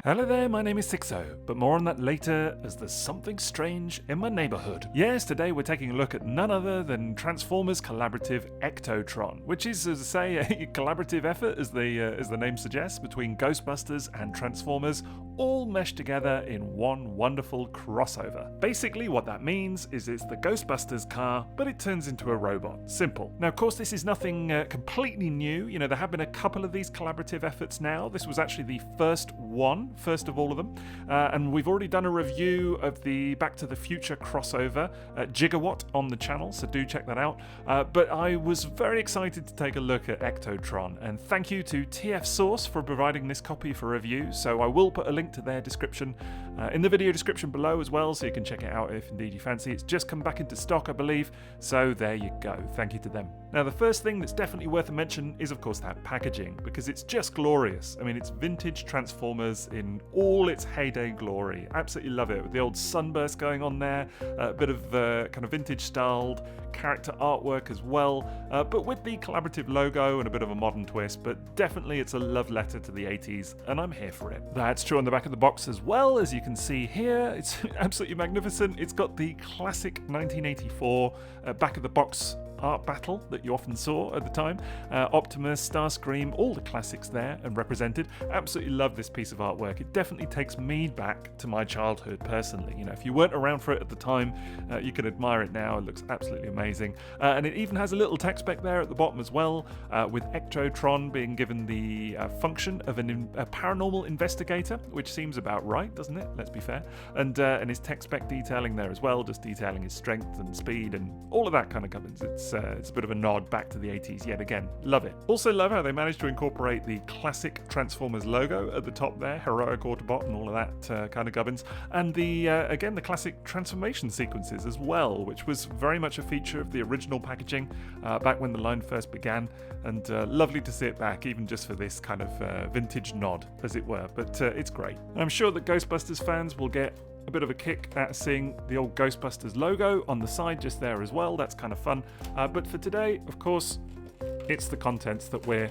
Hello there, my name is Sixo, but more on that later as there's something strange in my neighbourhood. Yes, today we're taking a look at none other than Transformers Collaborative Ectotron, which is, as I say, a collaborative effort, as the name suggests, between Ghostbusters and Transformers, all meshed together in one wonderful crossover. Basically what that means is it's the Ghostbusters car, but it turns into a robot. Simple. Now of course this is nothing completely new, there have been a couple of these collaborative efforts now. This was actually the first of all of them, and we've already done a review of the Back to the Future crossover at Gigawatt on the channel, so do check that out. But I was very excited to take a look at Ectotron, and thank you to TF Source for providing this copy for review, so I will put a link to their description in the video description below as well, so you can check it out if indeed you fancy. It's just come back into stock, I believe, so there you go. Thank you to them. Now the first thing that's definitely worth a mention is of course that packaging, because it's just glorious. I mean, it's vintage Transformers in all its heyday glory. Absolutely love it, with the old sunburst going on there, a bit of kind of vintage styled character artwork as well, but with the collaborative logo and a bit of a modern twist. But definitely it's a love letter to the 80s, and I'm here for it. That's true on the back of the box as well, as you can see here. It's absolutely magnificent. It's got the classic 1984 back of the box art battle that you often saw at the time. Optimus, Starscream, all the classics there and represented. Absolutely love this piece of artwork. It definitely takes me back to my childhood personally. If you weren't around for it at the time, you can admire it now. It looks absolutely amazing. And it even has a little tech spec there at the bottom as well, with Ectotron being given the function of a paranormal investigator, which seems about right, doesn't it? Let's be fair. And his tech spec detailing there as well, just detailing his strength and speed and all of that kind of gubbins. It's a bit of a nod back to the 80s yet again. Love it. Also love how they managed to incorporate the classic Transformers logo at the top there, heroic Autobot and all of that kind of gubbins. And again, the classic transformation sequences as well, which was very much a feature of the original packaging back when the line first began. And lovely to see it back, even just for this kind of vintage nod, as it were. But it's great. I'm sure that Ghostbusters fans will get a bit of a kick at seeing the old Ghostbusters logo on the side just there as well. That's kind of fun. But for today, of course, it's the contents that we're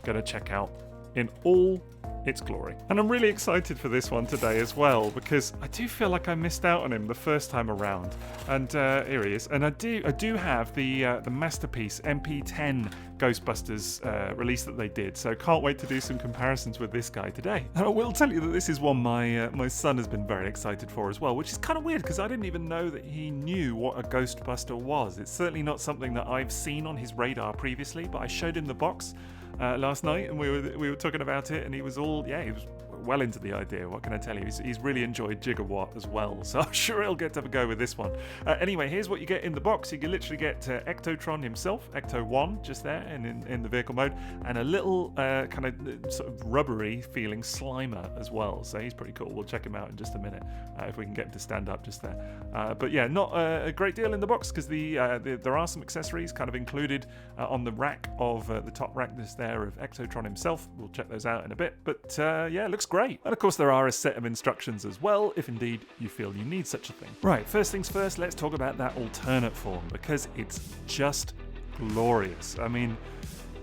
going to check out in all its glory. And I'm really excited for this one today as well, because I do feel like I missed out on him the first time around. And here he is. And I do have the masterpiece MP10 Ghostbusters release that they did, so can't wait to do some comparisons with this guy today. And I will tell you that this is one my son has been very excited for as well, which is kind of weird because I didn't even know that he knew what a Ghostbuster was. It's certainly not something that I've seen on his radar previously, but I showed him the box last night, and we were talking about it, and he was well into the idea. What can I tell you? He's really enjoyed Gigawatt as well, so I'm sure he'll get to have a go with this one. Anyway, here's what you get in the box. You can literally get Ectotron himself, Ecto-1, just there in the vehicle mode, and a little kind of sort of rubbery feeling Slimer as well, so he's pretty cool. We'll check him out in just a minute if we can get him to stand up just there. But yeah, not a great deal in the box, because there are some accessories kind of included on the rack of the top rack just there of Ectotron himself. We'll check those out in a bit, but yeah, it looks great. And of course there are a set of instructions as well, if indeed you feel you need such a thing. Right, first things first, let's talk about that alternate form, because it's just glorious. I mean,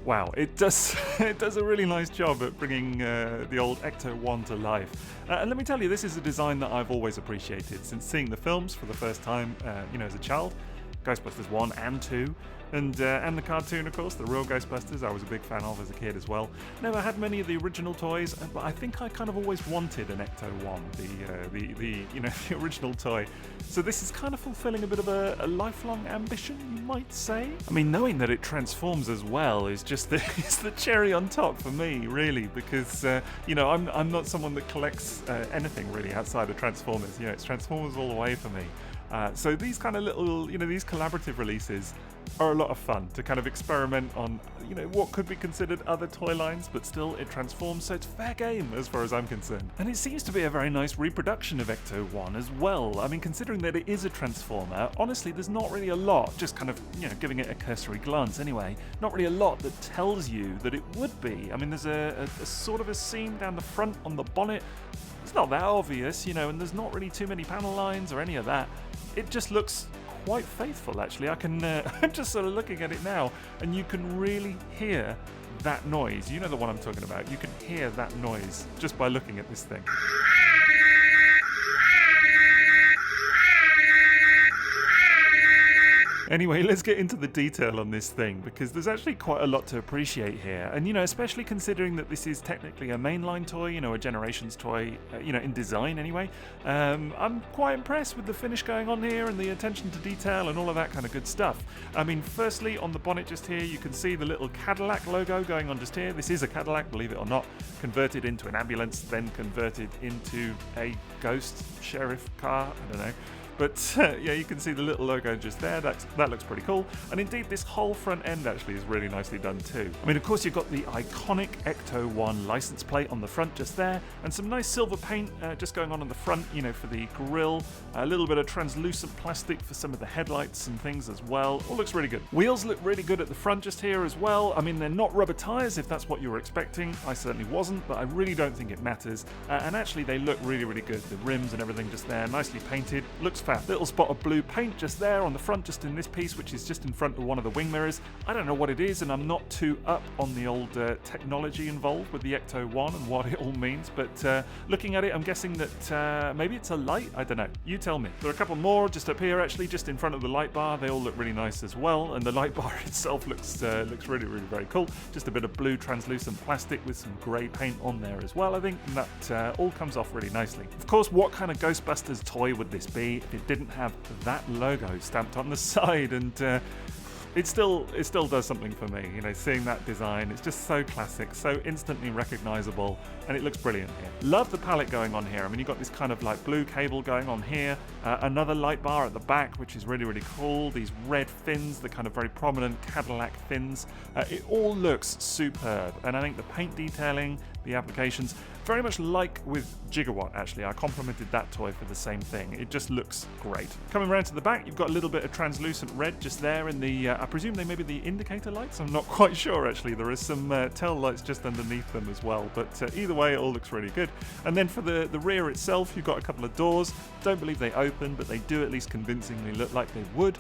wow, it does a really nice job at bringing the old Ecto-1 to life. And let me tell you, this is a design that I've always appreciated since seeing the films for the first time, as a child. Ghostbusters 1 and 2, and the cartoon, of course, the real Ghostbusters, I was a big fan of as a kid as well. Never had many of the original toys, but I think I kind of always wanted an Ecto-1, the original toy. So this is kind of fulfilling a bit of a lifelong ambition, you might say. I mean, knowing that it transforms as well is just it's the cherry on top for me, really, because I'm not someone that collects anything really outside of Transformers. It's Transformers all the way for me. So these kind of little, these collaborative releases are a lot of fun to kind of experiment on, what could be considered other toy lines, but still it transforms, so it's fair game as far as I'm concerned. And it seems to be a very nice reproduction of Ecto-1 as well. I mean, considering that it is a Transformer, honestly, there's not really a lot, just kind of, giving it a cursory glance anyway, not really a lot that tells you that it would be. I mean, there's a sort of a seam down the front on the bonnet. It's not that obvious, and there's not really too many panel lines or any of that. It just looks quite faithful, actually. I'm just sort of looking at it now, and you can really hear that noise. You know the one I'm talking about. You can hear that noise just by looking at this thing. Anyway, let's get into the detail on this thing, because there's actually quite a lot to appreciate here. And, especially considering that this is technically a mainline toy, a Generations toy, in design anyway. I'm quite impressed with the finish going on here and the attention to detail and all of that kind of good stuff. I mean, firstly, on the bonnet just here, you can see the little Cadillac logo going on just here. This is a Cadillac, believe it or not, converted into an ambulance, then converted into a ghost sheriff car, I don't know. But yeah, you can see the little logo just there. That looks pretty cool. And indeed, this whole front end actually is really nicely done too. I mean, of course, you've got the iconic Ecto-1 license plate on the front just there, and some nice silver paint just going on the front, for the grille. A little bit of translucent plastic for some of the headlights and things as well. All looks really good. Wheels look really good at the front just here as well. I mean, they're not rubber tires if that's what you were expecting. I certainly wasn't, but I really don't think it matters. And actually, they look really, really good. The rims and everything just there, nicely painted. Looks fab. Little spot of blue paint just there on the front, just in this piece, which is just in front of one of the wing mirrors. I don't know what it is, and I'm not too up on the old technology involved with the Ecto-1 and what it all means, but looking at it, I'm guessing that maybe it's a light? I don't know. You tell me. There are a couple more just up here, actually, just in front of the light bar. They all look really nice as well, and the light bar itself looks really, really very cool. Just a bit of blue translucent plastic with some grey paint on there as well, I think, and that all comes off really nicely. Of course, what kind of Ghostbusters toy would this be if it didn't have that logo stamped on the side? And it still does something for me, seeing that design. It's just so classic, so instantly recognizable, and it looks brilliant here. Love the palette going on here. I mean, you've got this kind of like blue cable going on here, another light bar at the back, which is really, really cool. These red fins, the kind of very prominent Cadillac fins. It all looks superb, and I think the paint detailing, the applications, very much like with Gigawatt, actually. I complimented that toy for the same thing. It just looks great. Coming around to the back, you've got a little bit of translucent red just there in the, I presume they may be the indicator lights? I'm not quite sure, actually. There is some tail lights just underneath them as well. But either way, it all looks really good. And then for the rear itself, you've got a couple of doors. Don't believe they open, but they do at least convincingly look like they would.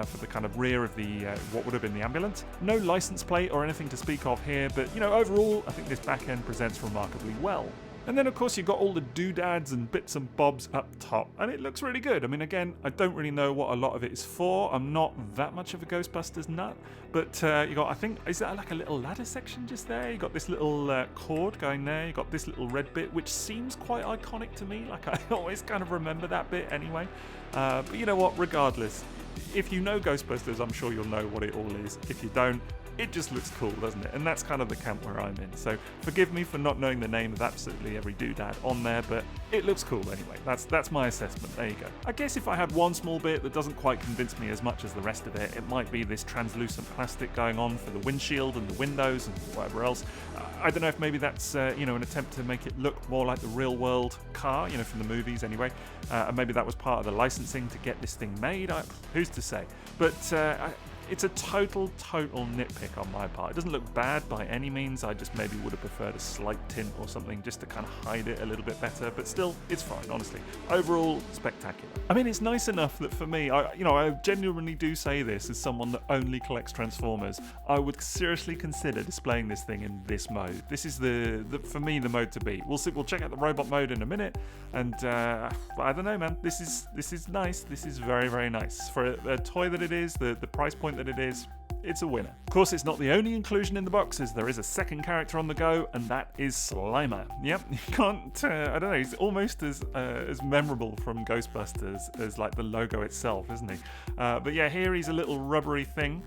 For the kind of rear of the what would have been the ambulance. No license plate or anything to speak of here, but overall, I think this back end presents remarkably well. And then, of course, you've got all the doodads and bits and bobs up top, and it looks really good. I mean, again, I don't really know what a lot of it is for. I'm not that much of a Ghostbusters nut, but you got, I think, is that like a little ladder section just there? You got this little cord going there. You got this little red bit, which seems quite iconic to me. Like, I always kind of remember that bit anyway. But you know what? Regardless, if you know Ghostbusters, I'm sure you'll know what it all is. If you don't, it just looks cool, doesn't it? And that's kind of the camp where I'm in. So forgive me for not knowing the name of absolutely every doodad on there, but it looks cool anyway. That's my assessment. There you go. I guess if I had one small bit that doesn't quite convince me as much as the rest of it, it might be this translucent plastic going on for the windshield and the windows and whatever else. I don't know if maybe that's an attempt to make it look more like the real world car, from the movies anyway. And maybe that was part of the licensing to get this thing made. Who's to say? But it's a total nitpick on my part. It doesn't look bad by any means. I just maybe would have preferred a slight tint or something just to kind of hide it a little bit better. But still, it's fine, honestly. Overall, spectacular. I mean, it's nice enough that for me, I genuinely do say this as someone that only collects Transformers. I would seriously consider displaying this thing in this mode. This is for me, the mode to be. We'll see. We'll check out the robot mode in a minute. And I don't know, man. This is nice. This is very, very nice for a toy that it is. The price point that it is, it's a winner. Of course, it's not the only inclusion in the box, as there is a second character on the go, and that is Slimer. Yep, you can't, I don't know, he's almost as memorable from Ghostbusters as like the logo itself, isn't he? But yeah, here he's a little rubbery thing.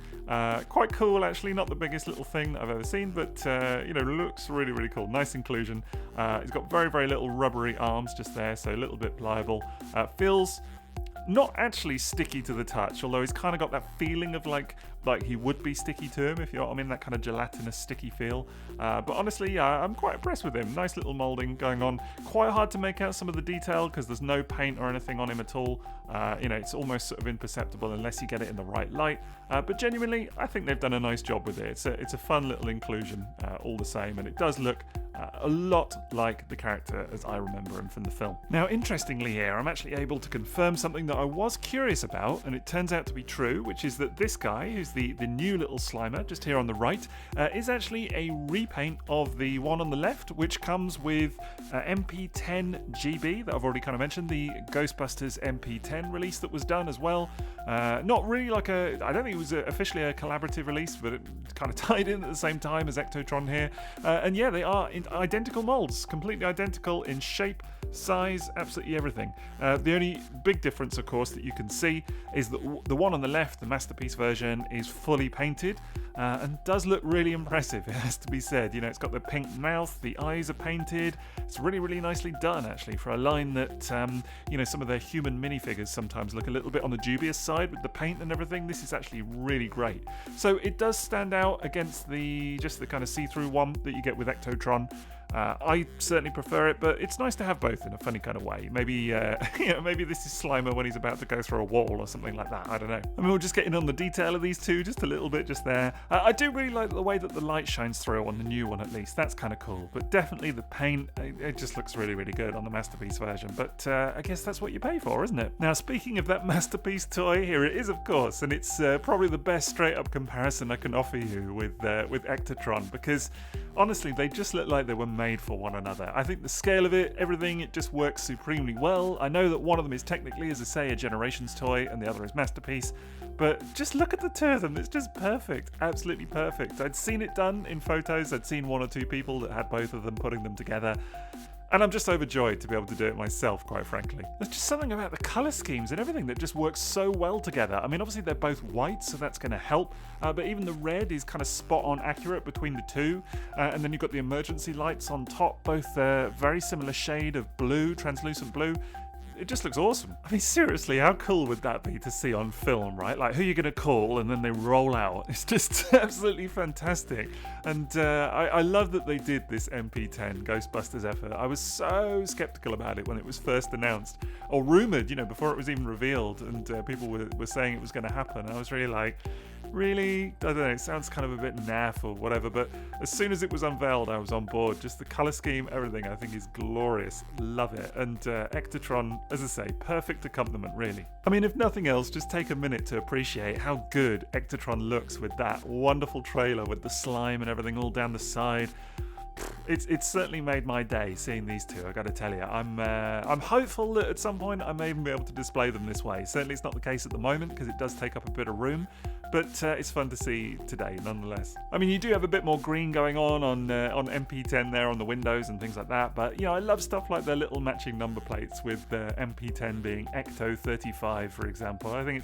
Quite cool, actually, not the biggest little thing that I've ever seen, but looks really, really cool. Nice inclusion. He's got very, very little rubbery arms just there, so a little bit pliable. Feels not actually sticky to the touch, although he's kind of got that feeling of like he would be sticky to him, if you know what I mean, that kind of gelatinous sticky feel. But honestly, I'm quite impressed with him. Nice little moulding going on. Quite hard to make out some of the detail because there's no paint or anything on him at all. It's almost sort of imperceptible unless you get it in the right light. But genuinely, I think they've done a nice job with it. It's a fun little inclusion all the same, and it does look a lot like the character as I remember him from the film. Now, interestingly here, I'm actually able to confirm something that I was curious about, and it turns out to be true, which is that this guy, who's the new little Slimer, just here on the right, is actually a repaint of the one on the left, which comes with MP10 GB that I've already kind of mentioned, the Ghostbusters MP10 release that was done as well. Not really like I don't think it was officially a collaborative release, but it kind of tied in at the same time as Ectotron here. And yeah, they are in identical molds, completely identical in shape, size, absolutely everything. The only big difference, of course, that you can see is that the one on the left, the masterpiece version, is fully painted and does look really impressive, it has to be said. You know, it's got the pink mouth, the eyes are painted. It's really, really nicely done, actually, for a line that, you know, some of their human minifigures sometimes look a little bit on the dubious side with the paint and everything. This is actually really great. So it does stand out against just the kind of see-through one that you get with Ectotron. I certainly prefer it, but it's nice to have both in a funny kind of way. Maybe, you know, maybe this is Slimer when he's about to go through a wall or something like that. I don't know. I mean, we're just getting on the detail of these two just a little bit just there. I do really like the way that the light shines through on the new one, at least. That's kind of cool. But definitely the paint, it just looks really, really good on the Masterpiece version. But I guess that's what you pay for, isn't it? Now, speaking of that Masterpiece toy, here it is, of course. And it's probably the best straight-up comparison I can offer you with Ectotron, because honestly, they just look like they were made for one another. I think the scale of it, everything, it just works supremely well. I know that one of them is technically, as I say, a Generations toy, and the other is Masterpiece, but just look at the two of them. It's just perfect, absolutely perfect. I'd seen it done in photos. I'd seen one or two people that had both of them putting them together. And I'm just overjoyed to be able to do it myself, quite frankly. There's just something about the colour schemes and everything that just works so well together. I mean, obviously they're both white, so that's going to help. But even the red is kind of spot on accurate between the two. And then you've got the emergency lights on top, both very similar shade of blue, translucent blue. It just looks awesome. I mean, seriously, how cool would that be to see on film, right? Like, who you're going to call and then they roll out. It's just absolutely fantastic. And I love that they did this MP10 Ghostbusters effort. I was so skeptical about it when it was first announced, or rumoured, you know, before it was even revealed, and people were saying it was going to happen. I was really like, really? I don't know, it sounds kind of a bit naff or whatever, but as soon as it was unveiled, I was on board. Just the colour scheme, everything, I think is glorious. Love it. And Ectotron, as I say, perfect accompaniment, really. I mean, if nothing else, just take a minute to appreciate how good Ectotron looks with that wonderful trailer with the slime and everything all down the side. It's certainly made my day seeing these two, I gotta tell you. I'm hopeful that at some point I may even be able to display them this way. Certainly it's not the case at the moment because it does take up a bit of room, but it's fun to see today nonetheless. I mean, you do have a bit more green going on MP10 there on the windows and things like that, but you know, I love stuff like their little matching number plates with MP10 being Ecto-35, for example. I think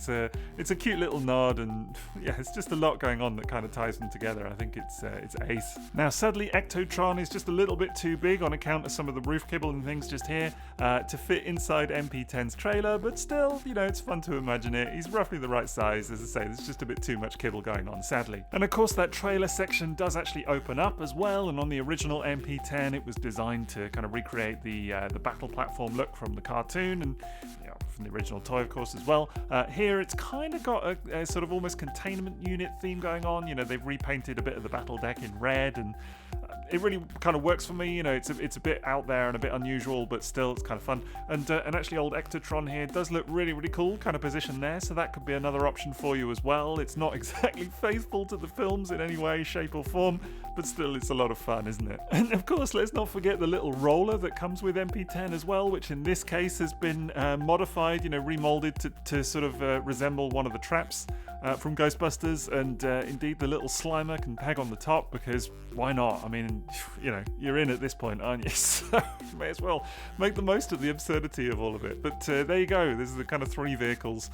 it's a cute little nod, and yeah, it's just a lot going on that kind of ties them together. I think it's ace. Now, sadly, Ectotron is just a little bit too big on account of some of the roof kibble and things just here to fit inside MP10's trailer, but still, you know, it's fun to imagine it. He's roughly the right size. As I say, there's just a bit too much kibble going on, sadly. And of course, that trailer section does actually open up as well, and on the original MP10 it was designed to kind of recreate the battle platform look from the cartoon, and you know, from the original toy, of course, as well. Here it's kind of got a sort of almost containment unit theme going on. You know, they've repainted a bit of the battle deck in red, and it really kind of works for me. You know, it's a bit out there and a bit unusual, but still it's kind of fun. And actually old Ectotron here does look really, really cool, kind of positioned there, so that could be another option for you as well. It's not exactly faithful to the films in any way, shape or form, but still it's a lot of fun, isn't it? And of course, let's not forget the little roller that comes with MP10 as well, which in this case has been modified, you know, remolded to sort of resemble one of the traps from Ghostbusters, and indeed the little Slimer can peg on the top, because why not? I mean, you know, you're in at this point, aren't you? So you may as well make the most of the absurdity of all of it. But there you go, this is the kind of three vehicles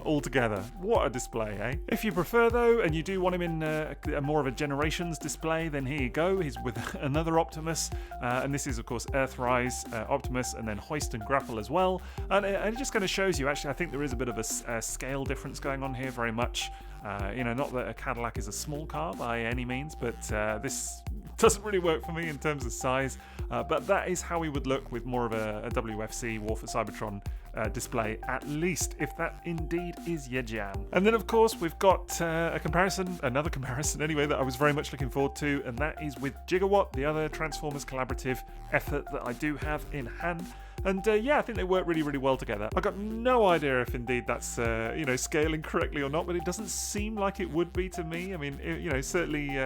all together. What a display, eh? If you prefer though, and you do want him in a more of a Generations display, then here you go. He's with another Optimus, and this is of course Earthrise, Optimus, and then Hoist and Grapple as well. And it just kind of shows you, actually, I think there is a bit of a scale difference going on here, very much. You know, not that a Cadillac is a small car by any means, but this doesn't really work for me in terms of size. But that is how he would look with more of a WFC War for Cybertron display, at least, if that indeed is your jam. And then of course we've got another comparison anyway, that I was very much looking forward to, and that is with Gigawatt, the other Transformers Collaborative effort that I do have in hand. And yeah, I think they work really, really well together. I got no idea if indeed that's scaling correctly or not, but it doesn't seem like it would be to me. I mean, certainly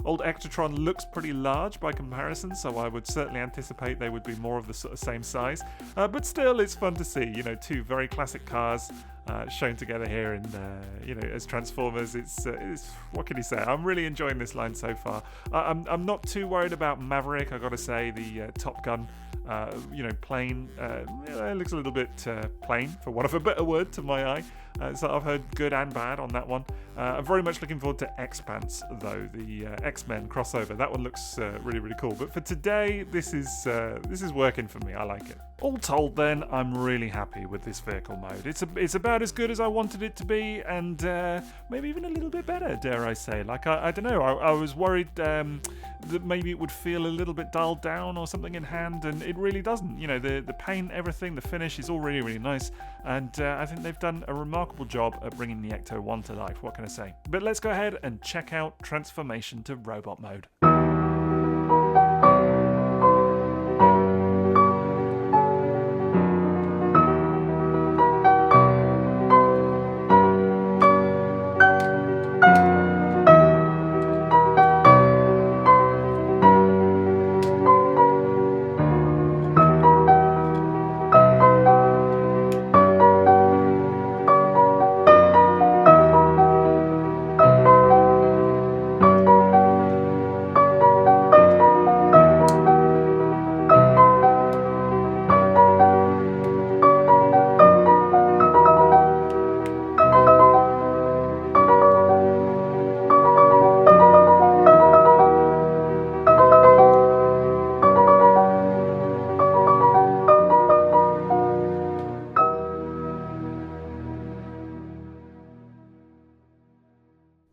old Ectotron looks pretty large by comparison, so I would certainly anticipate they would be more of the sort of same size. But still, it's fun to see, two very classic cars shown together here in, as Transformers. It's what can you say? I'm really enjoying this line so far. I'm not too worried about Maverick. I got to say, the Top Gun, plane, it looks a little bit plain, for want of a better word, to my eye. So I've heard good and bad on that one. I'm very much looking forward to Expanse, though, the X-Men crossover. That one looks really, really cool. But for today, this is working for me. I like it. All told, then, I'm really happy with this vehicle mode. It's about as good as I wanted it to be, and maybe even a little bit better, dare I say. Like, I don't know, I was worried that maybe it would feel a little bit dialed down or something in hand, and it really doesn't. The paint, everything, the finish is all really, really nice, and I think they've done a remarkable job at bringing the Ecto-1 to life. What can I say? But let's go ahead and check out transformation to robot mode.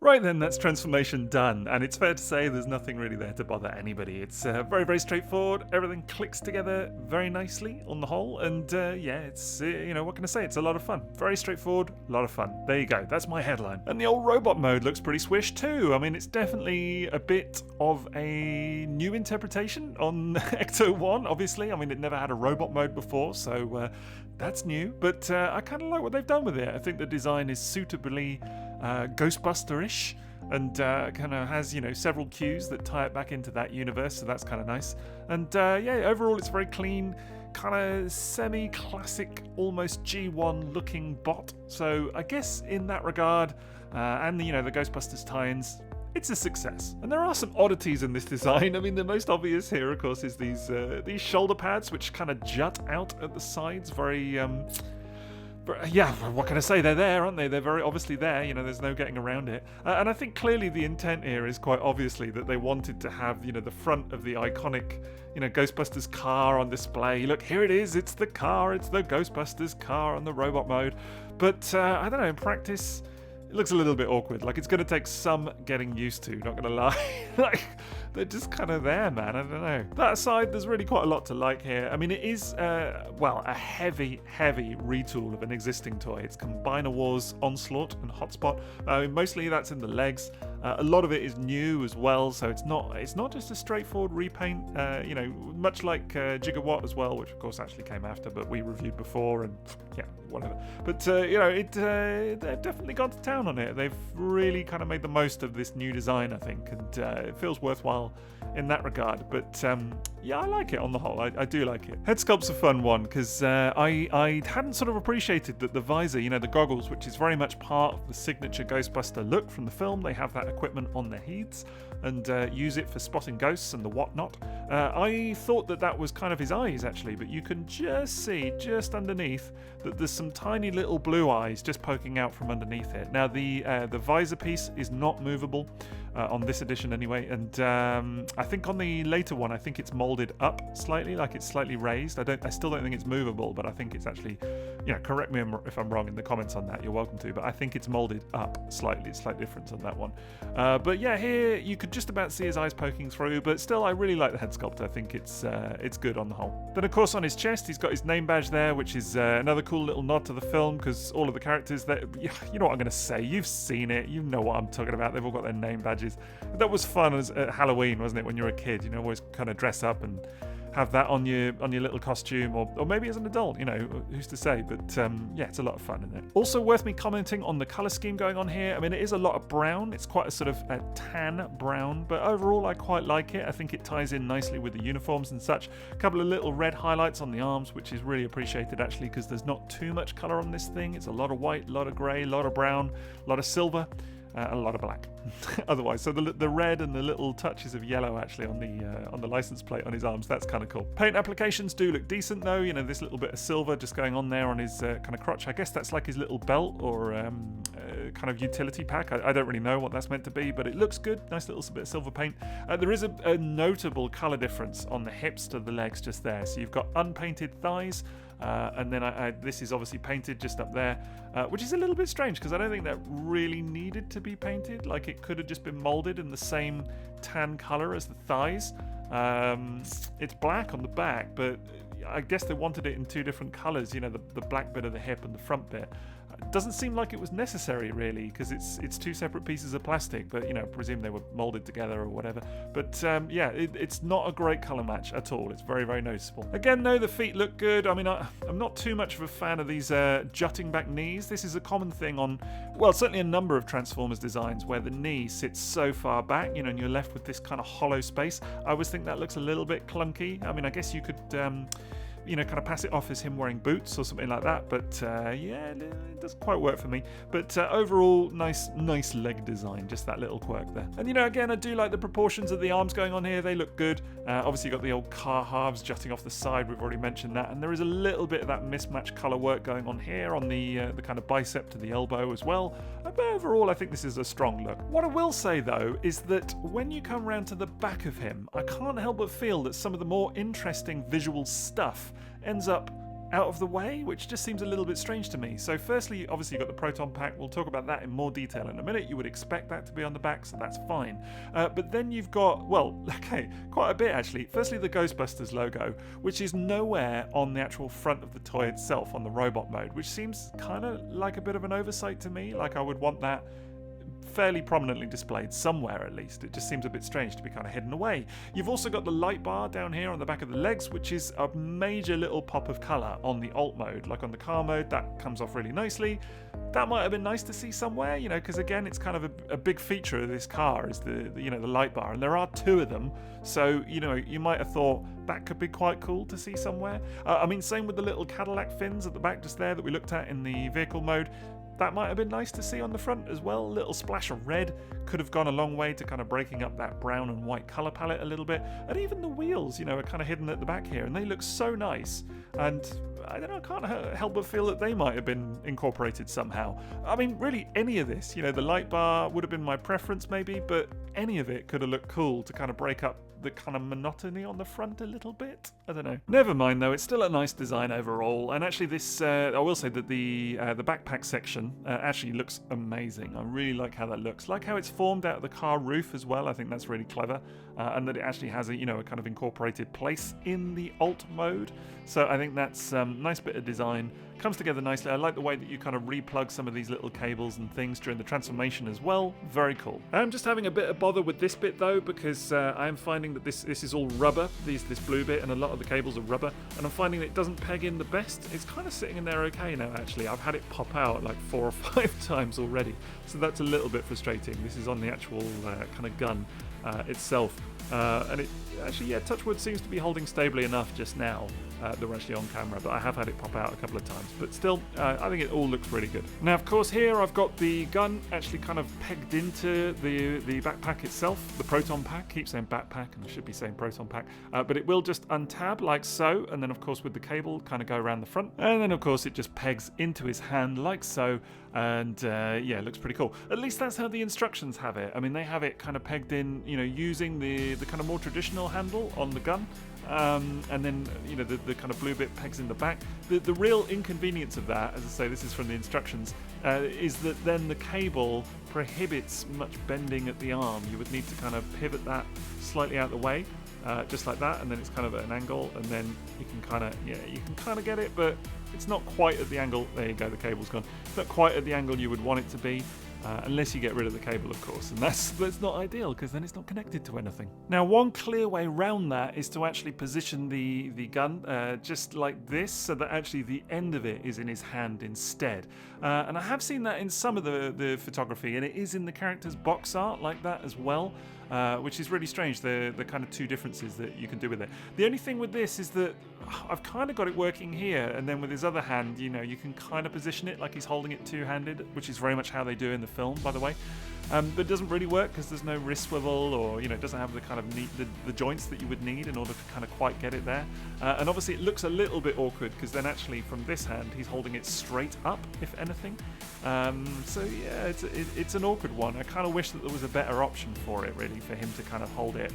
Right then, that's transformation done, and it's fair to say there's nothing really there to bother anybody. It's very, very straightforward. Everything clicks together very nicely on the whole, and it's, what can I say? It's a lot of fun. Very straightforward, a lot of fun. There you go, that's my headline. And the old robot mode looks pretty swish too. I mean, it's definitely a bit of a new interpretation on Ecto-1, obviously. I mean, it never had a robot mode before, so that's new, but I kind of like what they've done with it. I think the design is suitably Ghostbuster-ish, and kind of has several cues that tie it back into that universe, so that's kind of nice. And overall it's very clean, kind of semi-classic, almost G1 looking bot. So I guess in that regard, and the Ghostbusters tie-ins, it's a success. And there are some oddities in this design. I mean, the most obvious here, of course, is these shoulder pads, which kind of jut out at the sides. Very, what can I say? They're there, aren't they? They're very obviously there. There's no getting around it. And I think clearly the intent here is quite obviously that they wanted to have, the front of the iconic, Ghostbusters car on display. Look, here it is. It's the car. It's the Ghostbusters car on the robot mode. But I don't know. In practice, it looks a little bit awkward. Like, it's going to take some getting used to, not going to lie. Like, they're just kind of there, man. I don't know. That aside, there's really quite a lot to like here. I mean, it is, a heavy, heavy retool of an existing toy. It's Combiner Wars Onslaught and Hotspot. Mostly that's in the legs. A lot of it is new as well, so it's not just a straightforward repaint. Much like Gigawatt as well, which of course actually came after, but we reviewed before, and whatever. But they've definitely gone to town on it. They've really kind of made the most of this new design, I think, and it feels worthwhile in that regard. But I like it on the whole. I do like it. Head sculpt's a fun one because I hadn't sort of appreciated that the visor, the goggles, which is very much part of the signature Ghostbuster look from the film. They have that equipment on their heads and use it for spotting ghosts and the whatnot. I thought that was kind of his eyes actually, but you can just see just underneath that there's some tiny little blue eyes just poking out from underneath it. Now the visor piece is not movable on this edition anyway, and I think on the later one, I think it's molded up slightly, like it's slightly raised. I still don't think it's movable, but I think it's actually, correct me if I'm wrong in the comments on that. You're welcome to, but I think it's molded up slightly. It's slight difference on that one. But yeah, here you could just about see his eyes poking through, but still, I really like the head sculpt. I think it's good on the whole. Then of course on his chest, he's got his name badge there, which is another cool little nod to the film, because all of the characters that you know what I'm going to say. You've seen it. You know what I'm talking about. They've all got their name badges. That was fun at Halloween, wasn't it? When you were a kid, always kind of dress up and have that on your little costume, or maybe as an adult, you know, who's to say? But yeah, it's a lot of fun, isn't it? Also worth me commenting on the color scheme going on here. I mean, it is a lot of brown. It's quite a sort of a tan brown, but overall I quite like it. I think it ties in nicely with the uniforms and such. A couple of little red highlights on the arms, which is really appreciated actually, because there's not too much color on this thing. It's a lot of white, a lot of grey, a lot of brown, a lot of silver. And a lot of black. Otherwise, so the red and the little touches of yellow actually on the license plate on his arms, that's kind of cool. Paint applications do look decent though. You know, this little bit of silver just going on there on his kind of crotch. I guess that's like his little belt or kind of utility pack. I don't really know what that's meant to be, but it looks good. Nice little bit of silver paint. There is a notable color difference on the hips to the legs just there. So you've got unpainted thighs. And then this is obviously painted just up there, which is a little bit strange because I don't think that really needed to be painted. Like it could have just been molded in the same tan color as the thighs. It's black on the back, but I guess they wanted it in two different colors, you know, the black bit of the hip and the front bit. It doesn't seem like it was necessary really, because it's two separate pieces of plastic, but you know, presume they were molded together or whatever. But yeah, it's not a great color match at all. It's very, very noticeable. Again though, the feet look good. I mean, I'm not too much of a fan of these jutting back knees. This is a common thing on, well, certainly a number of Transformers designs where the knee sits so far back, you know, and you're left with this kind of hollow space. I always think that looks a little bit clunky. I mean, I guess you could you know, kind of pass it off as him wearing boots or something like that, but yeah, it doesn't quite work for me. But overall, nice leg design, just that little quirk there. And you know, again, I do like the proportions of the arms going on here. They look good. Obviously, you've got the old car halves jutting off the side. We've already mentioned that, and there is a little bit of that mismatched color work going on here on the kind of bicep to the elbow as well. But overall, I think this is a strong look. What I will say though is that when you come round to the back of him, I can't help but feel that some of the more interesting visual stuff ends up out of the way, which just seems a little bit strange to me. So firstly, obviously you've got the proton pack. We'll talk about that in more detail in a minute. You would expect that to be on the back, so that's fine. But then you've got, well, okay, quite a bit actually. Firstly, the Ghostbusters logo, which is nowhere on the actual front of the toy itself on the robot mode, which seems kind of like a bit of an oversight to me. Like I would want that fairly prominently displayed somewhere at least. It just seems a bit strange to be kind of hidden away. You've also got the light bar down here on the back of the legs, which is a major little pop of colour on the alt mode. Like on the car mode, that comes off really nicely. That might have been nice to see somewhere, you know, because again, it's kind of a big feature of this car is the you know, the light bar, and there are two of them. So, you know, you might have thought that could be quite cool to see somewhere. I mean, same with the little Cadillac fins at the back just there that we looked at in the vehicle mode. That might have been nice to see on the front as well. A little splash of red could have gone a long way to kind of breaking up that brown and white color palette a little bit. And even the wheels, you know, are kind of hidden at the back here, and they look so nice. And I don't know, I can't help but feel that they might have been incorporated somehow. I mean, really, any of this, you know, the light bar would have been my preference maybe, but any of it could have looked cool to kind of break up the kind of monotony on the front a little bit. I don't know. Never mind though, it's still a nice design overall. And actually this, I will say that the backpack section actually looks amazing. I really like how that looks. Like how it's formed out of the car roof as well. I think that's really clever. And that it actually has a, you know, a kind of incorporated place in the alt mode. So I think that's a nice bit of design. Comes together nicely. I like the way that you kind of replug some of these little cables and things during the transformation as well. Very cool. I'm just having a bit of bother with this bit though, because I'm finding that this is all rubber. This blue bit and a lot of the cables are rubber, and I'm finding that it doesn't peg in the best. It's kind of sitting in there okay now actually. I've had it pop out like 4 or 5 times already, so that's a little bit frustrating. This is on the actual kind of gun itself, and it actually, yeah, touchwood seems to be holding stably enough just now. That we're actually on camera, but I have had it pop out a couple of times. But still, I think it all looks really good. Now, of course, here I've got the gun actually kind of pegged into the backpack itself. The proton pack, keep saying backpack, and I should be saying proton pack, but it will just untab like so, and then of course with the cable kind of go around the front, and then of course it just pegs into his hand like so, and yeah, it looks pretty cool. At least that's how the instructions have it. I mean, they have it kind of pegged in, you know, using the kind of more traditional handle on the gun. And then, you know, the kind of blue bit pegs in the back. The real inconvenience of that, as I say, this is from the instructions, is that then the cable prohibits much bending at the arm. You would need to kind of pivot that slightly out of the way, just like that, and then it's kind of at an angle, and then you can kind of, yeah, you can kind of get it, but it's not quite at the angle. There you go, the cable's gone. It's not quite at the angle you would want it to be. unless you get rid of the cable, of course, and that's not ideal because then it's not connected to anything. Now, one clear way around that is to actually position the gun just like this, so that actually the end of it is in his hand instead. And I have seen that in some of the photography, and it is in the character's box art like that as well. Which is really strange, the kind of two differences that you can do with it. The only thing with this is that I've kind of got it working here, and then with his other hand, you know, you can kind of position it like he's holding it two-handed, which is very much how they do in the film, by the way. But it doesn't really work because there's no wrist swivel, or, you know, it doesn't have the kind of the joints that you would need in order to kind of quite get it there. And obviously it looks a little bit awkward because then actually from this hand he's holding it straight up, if anything. So yeah, it's an awkward one. I kind of wish that there was a better option for it, really, for him to kind of hold it,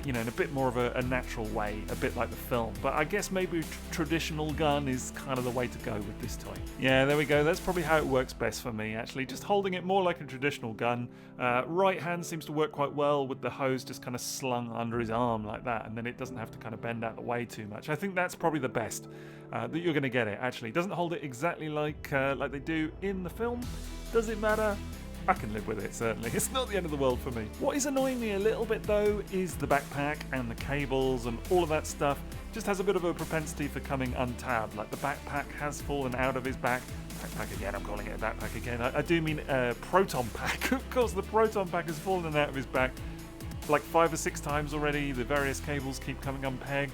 you know, in a bit more of a natural way, a bit like the film. But I guess maybe a traditional gun is kind of the way to go with this toy. Yeah, there we go. That's probably how it works best for me, actually. Just holding it more like a traditional gun. Right hand seems to work quite well with the hose just kind of slung under his arm like that, and then it doesn't have to kind of bend out the way too much. I think that's probably the best that you're going to get it, actually. It doesn't hold it exactly like they do in the film. Does it matter? I can live with it, certainly. It's not the end of the world for me. What is annoying me a little bit, though, is the backpack and the cables and all of that stuff. Just has a bit of a propensity for coming untabbed. Like, the backpack has fallen out of his back. Backpack again, I'm calling it a backpack again. I do mean proton pack. Of course, the proton pack has fallen out of his back like 5 or 6 times already. The various cables keep coming unpegged.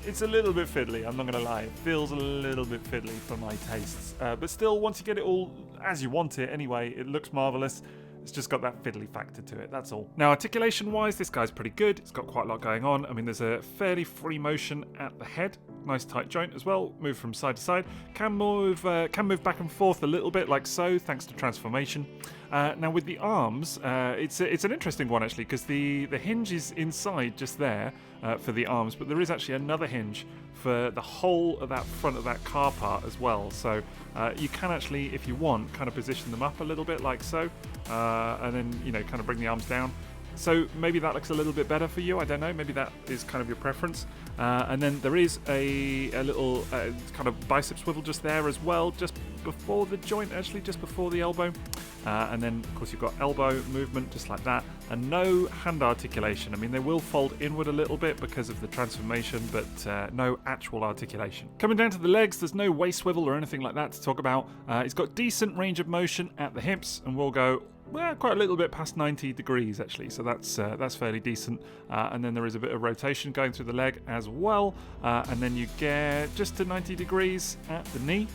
It's a little bit fiddly, I'm not going to lie. It feels a little bit fiddly for my tastes. But still, once you get it all as you want it anyway, it looks marvellous. It's just got that fiddly factor to it, that's all. Now, articulation-wise, this guy's pretty good. It's got quite a lot going on. I mean, there's a fairly free motion at the head. Nice tight joint as well. Move from side to side. Can move back and forth a little bit like so, thanks to transformation. Now, with the arms, it's an interesting one, actually, because the hinge is inside just there for the arms, but there is actually another hinge for the whole of that front of that car part as well. So you can actually, if you want, kind of position them up a little bit like so, and then, you know, kind of bring the arms down. So maybe that looks a little bit better for you, I don't know, maybe that is kind of your preference. And then there is a little kind of bicep swivel just there as well, just before the joint, actually, just before the elbow. And then, of course, you've got elbow movement just like that, and no hand articulation. I mean, they will fold inward a little bit because of the transformation, but no actual articulation. Coming down to the legs, there's no waist swivel or anything like that to talk about. It's got decent range of motion at the hips, and will go quite a little bit past 90 degrees, actually, so that's fairly decent. And then there is a bit of rotation going through the leg as well, and then you get just to 90 degrees at the knee.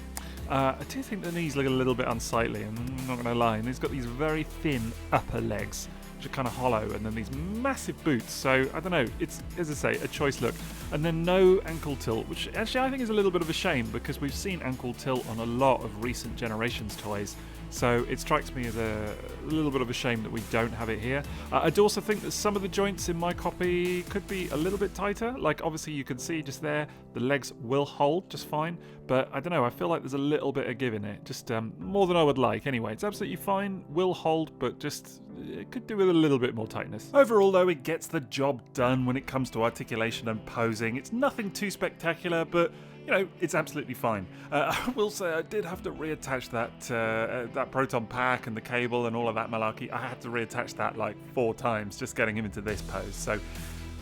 I do think the knees look a little bit unsightly, I'm not going to lie, and he's got these very thin upper legs, which are kind of hollow, and then these massive boots, so I don't know, it's, as I say, a choice look. And then no ankle tilt, which actually I think is a little bit of a shame, because we've seen ankle tilt on a lot of recent generations toys, so it strikes me as a little bit of a shame that we don't have it here. I do also think that some of the joints in my copy could be a little bit tighter. Like, obviously you can see just there, the legs will hold just fine, but I don't know, I feel like there's a little bit of give in it, just more than I would like. Anyway, it's absolutely fine, will hold, but just it could do with a little bit more tightness. Overall, though, it gets the job done when it comes to articulation and posing. It's nothing too spectacular, but you know, it's absolutely fine. I will say I did have to reattach that proton pack and the cable and all of that malarkey. I had to reattach that like 4 times just getting him into this pose. So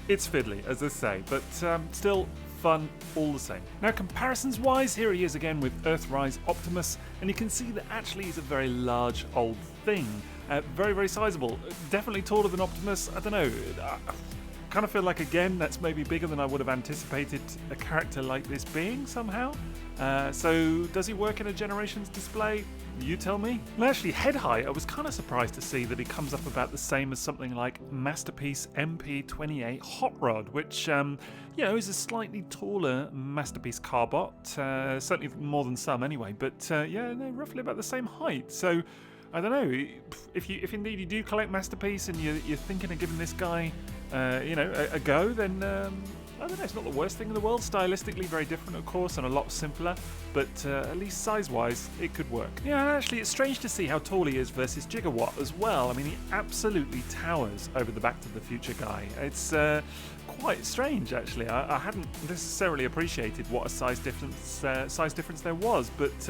it's fiddly, as I say, but still fun all the same. Now, comparisons wise, here he is again with Earthrise Optimus, and you can see that actually he's a very large old thing. Very, very sizable. Definitely taller than Optimus. I don't know. Kind of feel like, again, that's maybe bigger than I would have anticipated a character like this being somehow. So does he work in a Generations display? You tell me. And actually, head height, I was kind of surprised to see that he comes up about the same as something like Masterpiece MP28 Hot Rod, which, you know, is a slightly taller Masterpiece Carbot, certainly more than some anyway, but yeah, they're roughly about the same height. So I don't know, if indeed you do collect Masterpiece and you're thinking of giving this guy you know, a go, then I don't know, it's not the worst thing in the world. Stylistically very different, of course, and a lot simpler, but at least size-wise, it could work. Yeah, actually, it's strange to see how tall he is versus Gigawatt as well. I mean, he absolutely towers over the Back to the Future guy. It's quite strange, actually. I hadn't necessarily appreciated what a size difference there was, but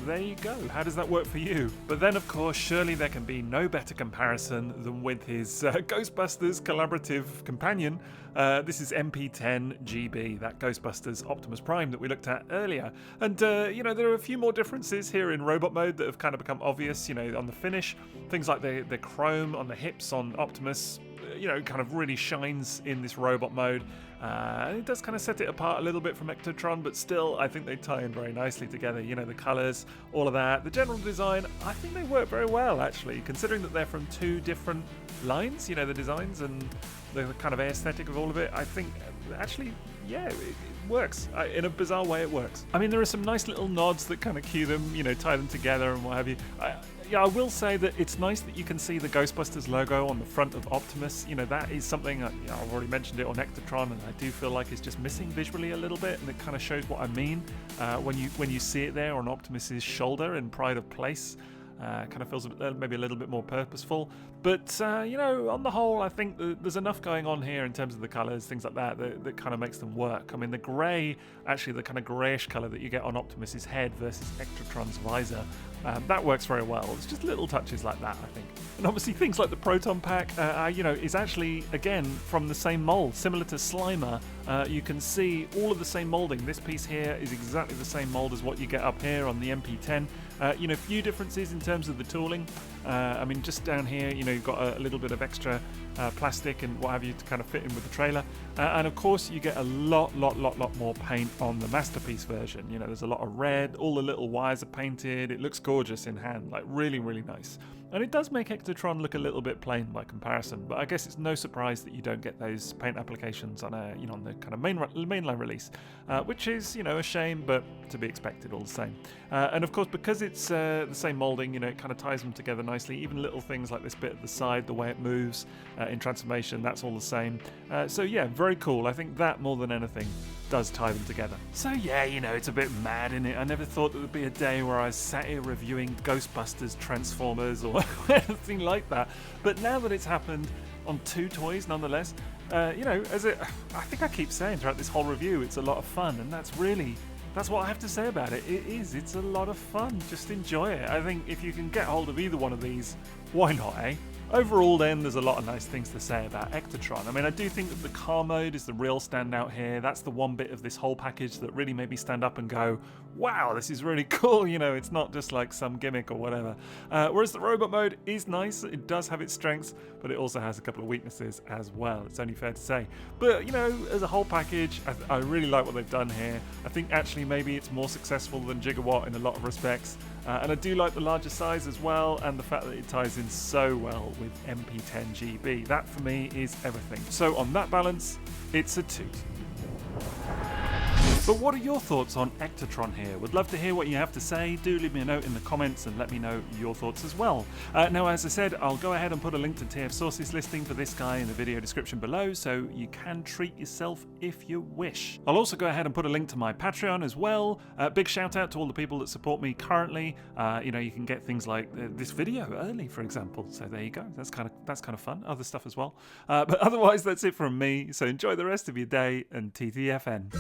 there you go. How does that work for you? But then, of course, surely there can be no better comparison than with his Ghostbusters Collaborative companion. This is MP10GB, that Ghostbusters Optimus Prime that we looked at earlier. And, you know, there are a few more differences here in robot mode that have kind of become obvious, you know, on the finish. Things like the chrome on the hips on Optimus, you know, kind of really shines in this robot mode. It does kind of set it apart a little bit from Ectotron, but still, I think they tie in very nicely together. You know, the colours, all of that. The general design, I think they work very well, actually, considering that they're from two different lines, you know, the designs and the kind of aesthetic of all of it. I think, actually, yeah, it works. In a bizarre way, it works. I mean, there are some nice little nods that kind of cue them, you know, tie them together and what have you. Yeah, I will say that it's nice that you can see the Ghostbusters logo on the front of Optimus. You know, that is something, you know, I've already mentioned it on Ectotron, and I do feel like it's just missing visually a little bit, and it kind of shows what I mean when you see it there on Optimus's shoulder in Pride of Place. Kind of feels maybe a little bit more purposeful. But, you know, on the whole, I think there's enough going on here in terms of the colours, things like that kind of makes them work. I mean, the grey, actually the kind of greyish colour that you get on Optimus's head versus Ectotron's visor, that works very well. It's just little touches like that, I think. And obviously things like the Proton Pack, you know, is actually, again, from the same mould, similar to Slimer. You can see all of the same moulding. This piece here is exactly the same mould as what you get up here on the MP10. You know, few differences in terms of the tooling. I mean, just down here, you know, you've got a little bit of extra plastic and what have you to kind of fit in with the trailer. And of course, you get a lot more paint on the Masterpiece version. You know, there's a lot of red, all the little wires are painted. It looks gorgeous in hand, like really nice. And it does make Ectotron look a little bit plain by comparison, but I guess it's no surprise that you don't get those paint applications on on the kind of mainline release, which is, you know, a shame, but to be expected all the same. And of course, because it's the same molding, you know, it kind of ties them together nicely. Even little things like this bit at the side, the way it moves in transformation, that's all the same. So yeah, very cool. I think that more than anything does tie them together. So yeah, you know, it's a bit mad, isn't it? I never thought there would be a day where I sat here reviewing Ghostbusters, Transformers, or anything like that. But now that it's happened on two toys, nonetheless, you know, I think I keep saying throughout this whole review, it's a lot of fun, and that's what I have to say about it. It's a lot of fun. Just enjoy it. I think if you can get hold of either one of these, why not, eh? Overall then, there's a lot of nice things to say about Ectotron. I mean, I do think that the car mode is the real standout here. That's the one bit of this whole package that really made me stand up and go, wow, this is really cool. You know, it's not just like some gimmick or whatever. Whereas the robot mode is nice. It does have its strengths, but it also has a couple of weaknesses as well. It's only fair to say. But, you know, as a whole package, I really like what they've done here. I think actually maybe it's more successful than Gigawatt in a lot of respects. And I do like the larger size as well, and the fact that it ties in so well with MP10GB. That for me is everything. So on that balance, it's a toot. But what are your thoughts on Ectotron here? Would love to hear what you have to say. Do leave me a note in the comments and let me know your thoughts as well. Now, as I said, I'll go ahead and put a link to TF Sources listing for this guy in the video description below, so you can treat yourself if you wish. I'll also go ahead and put a link to my Patreon as well. Big shout out to all the people that support me currently. You know, you can get things like this video early, for example. So there you go. That's kind of fun. Other stuff as well. But otherwise, that's it from me. So enjoy the rest of your day, and TTFN.